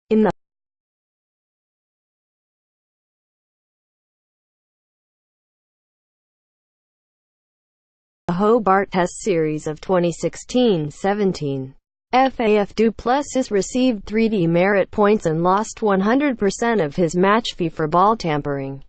In the Hobart Test Series of 2016-17, FAF du Plessis received 3 demerit points and lost 100% of his match fee for ball tampering.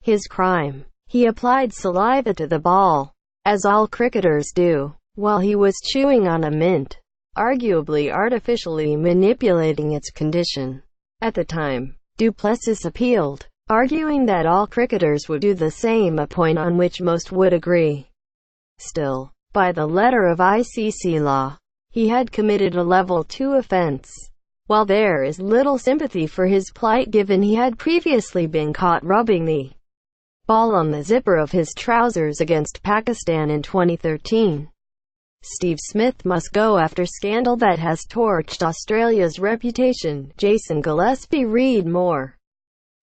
His crime: he applied saliva to the ball, as all cricketers do, while he was chewing on a mint, arguably artificially manipulating its condition. At the time, du Plessis appealed, arguing that all cricketers would do the same, a point on which most would agree. Still, by the letter of ICC law, he had committed a Level 2 offense. While there is little sympathy for his plight given he had previously been caught rubbing the ball on the zipper of his trousers against Pakistan in 2013, Steve Smith must go after scandal that has torched Australia's reputation. Jason Gillespie read more.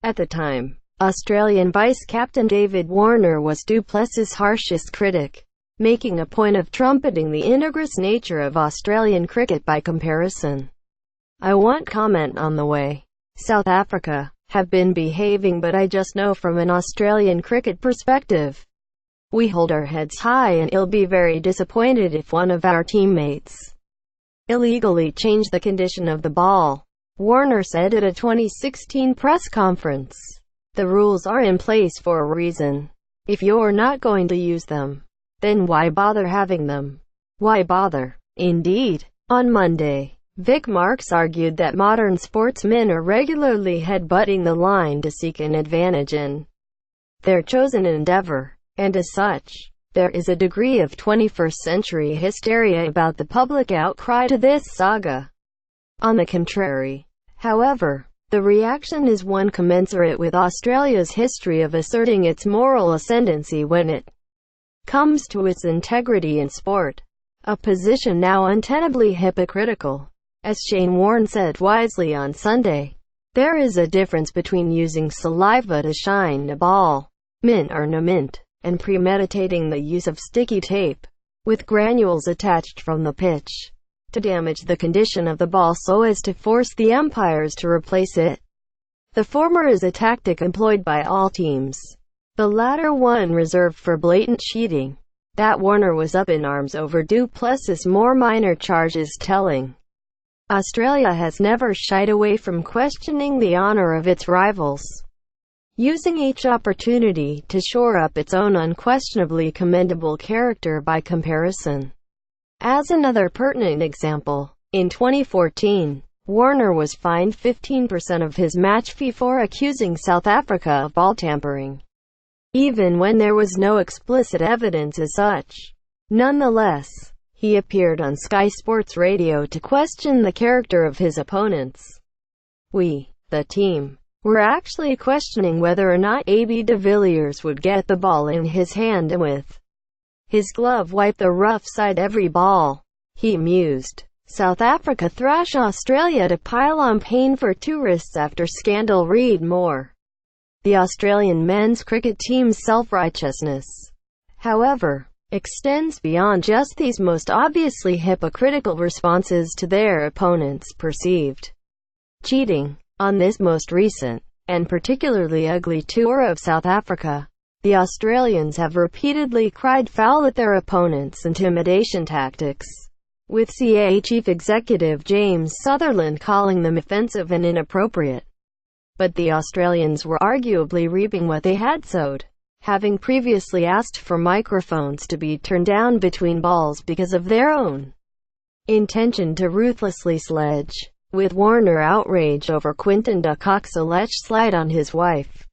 At the time, Australian vice-captain David Warner was du Plessis' harshest critic, making a point of trumpeting the integrous nature of Australian cricket by comparison. "I won't comment on the way South Africa have been behaving, but I just know from an Australian cricket perspective, we hold our heads high and I'll be very disappointed if one of our teammates illegally changed the condition of the ball," Warner said at a 2016 press conference. "The rules are in place for a reason. If you're not going to use them, then why bother having them? Why bother?" Indeed, on Monday, Vic Marks argued that modern sportsmen are regularly headbutting the line to seek an advantage in their chosen endeavor, and as such, there is a degree of 21st century hysteria about the public outcry to this saga. On the contrary, however, the reaction is one commensurate with Australia's history of asserting its moral ascendancy when it comes to its integrity in sport, a position now untenably hypocritical. As Shane Warne said wisely on Sunday, there is a difference between using saliva to shine a ball, mint or no mint, and premeditating the use of sticky tape, with granules attached from the pitch, to damage the condition of the ball so as to force the umpires to replace it. The former is a tactic employed by all teams, the latter one reserved for blatant cheating. That Warner was up in arms over du Plessis' more minor charges telling. Australia has never shied away from questioning the honour of its rivals, using each opportunity to shore up its own unquestionably commendable character by comparison. As another pertinent example, in 2014, Warner was fined 15% of his match fee for accusing South Africa of ball tampering, even when there was no explicit evidence as such. Nonetheless, he appeared on Sky Sports Radio to question the character of his opponents. "We, the team, were actually questioning whether or not AB de Villiers would get the ball in his hand and with his glove wipe the rough side every ball," he mused. South Africa thrash Australia to pile on pain for tourists after scandal. Read more. The Australian men's cricket team's self-righteousness, however, extends beyond just these most obviously hypocritical responses to their opponents' perceived cheating. On this most recent, and particularly ugly tour of South Africa, the Australians have repeatedly cried foul at their opponents' intimidation tactics, with CA Chief Executive James Sutherland calling them offensive and inappropriate. But the Australians were arguably reaping what they had sowed, having previously asked for microphones to be turned down between balls because of their own intention to ruthlessly sledge. With Warner outraged over Quinton de Kock's alleged slight on his wife,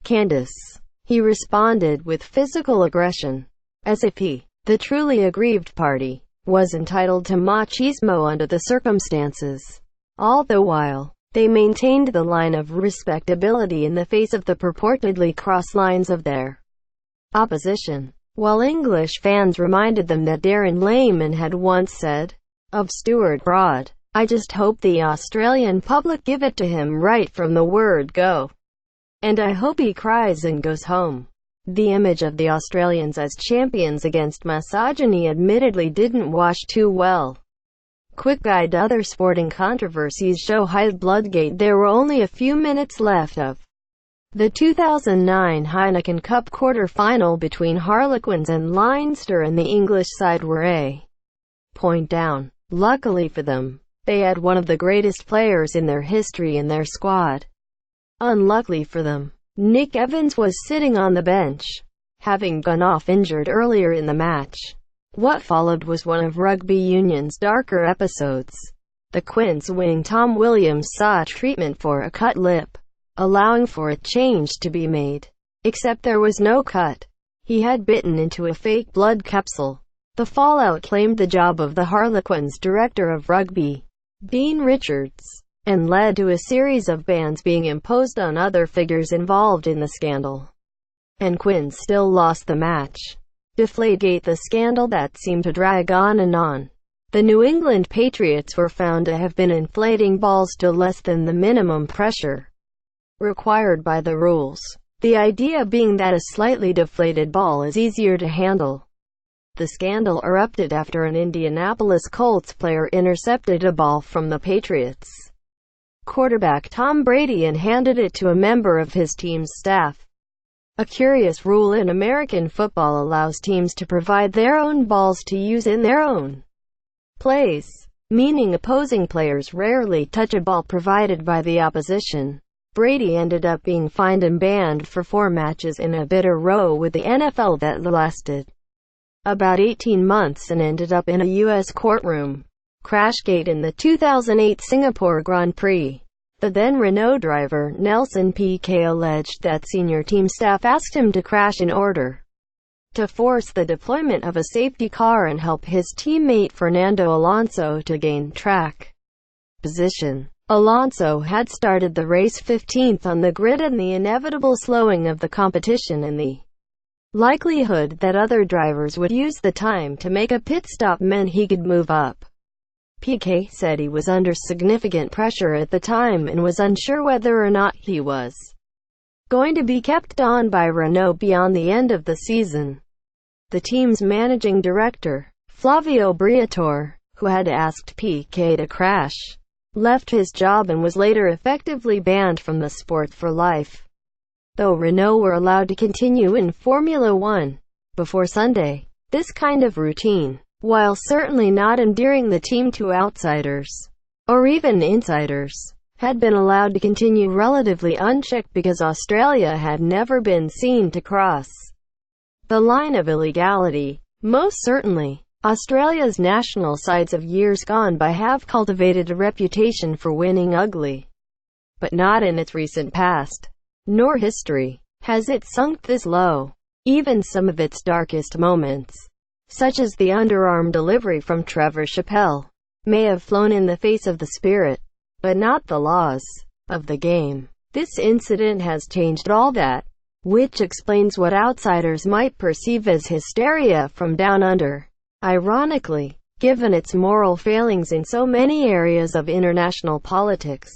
Candice, he responded with physical aggression, as if he, the truly aggrieved party, was entitled to machismo under the circumstances. All the while, they maintained the line of respectability in the face of the purportedly cross lines of their opposition, while English fans reminded them that Darren Lehmann had once said of Stuart Broad, "I just hope the Australian public give it to him right from the word go. And I hope he cries and goes home." The image of the Australians as champions against misogyny admittedly didn't wash too well. Quick guide to other sporting controversies show high Bloodgate. There were only a few minutes left of the 2009 Heineken Cup quarter-final between Harlequins and Leinster, and the English side were a point down. Luckily for them, they had one of the greatest players in their history in their squad. Unluckily for them, Nick Evans was sitting on the bench, having gone off injured earlier in the match. What followed was one of rugby union's darker episodes. The Quins wing Tom Williams sought treatment for a cut lip, allowing for a change to be made. Except there was no cut. He had bitten into a fake blood capsule. The fallout claimed the job of the Harlequins' director of rugby, Dean Richards, and led to a series of bans being imposed on other figures involved in the scandal. And Quins still lost the match. Deflategate, the scandal that seemed to drag on and on. The New England Patriots were found to have been inflating balls to less than the minimum pressure required by the rules. The idea being that a slightly deflated ball is easier to handle. The scandal erupted after an Indianapolis Colts player intercepted a ball from the Patriots quarterback Tom Brady and handed it to a member of his team's staff. A curious rule in American football allows teams to provide their own balls to use in their own plays, meaning opposing players rarely touch a ball provided by the opposition. Brady ended up being fined and banned for 4 matches in a bitter row with the NFL that lasted about 18 months and ended up in a U.S. courtroom. Crashgate. In the 2008 Singapore Grand Prix, the then Renault driver, Nelson Piquet, alleged that senior team staff asked him to crash in order to force the deployment of a safety car and help his teammate Fernando Alonso to gain track position. Alonso had started the race 15th on the grid, and the inevitable slowing of the competition and the likelihood that other drivers would use the time to make a pit stop meant he could move up. Piquet said he was under significant pressure at the time and was unsure whether or not he was going to be kept on by Renault beyond the end of the season. The team's managing director, Flavio Briatore, who had asked Piquet to crash, left his job and was later effectively banned from the sport for life. Though Renault were allowed to continue in Formula One before Sunday, this kind of routine, while certainly not endearing the team to outsiders, or even insiders, had been allowed to continue relatively unchecked because Australia had never been seen to cross the line of illegality. Most certainly, Australia's national sides of years gone by have cultivated a reputation for winning ugly, but not in its recent past, nor history has it sunk this low. Even some of its darkest moments, such as the underarm delivery from Trevor Chappell, may have flown in the face of the spirit, but not the laws, of the game. This incident has changed all that, which explains what outsiders might perceive as hysteria from Down Under. Ironically, given its moral failings in so many areas of international politics,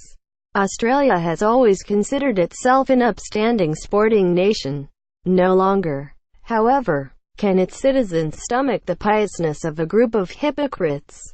Australia has always considered itself an upstanding sporting nation. No longer, however, can its citizens stomach the piousness of a group of hypocrites.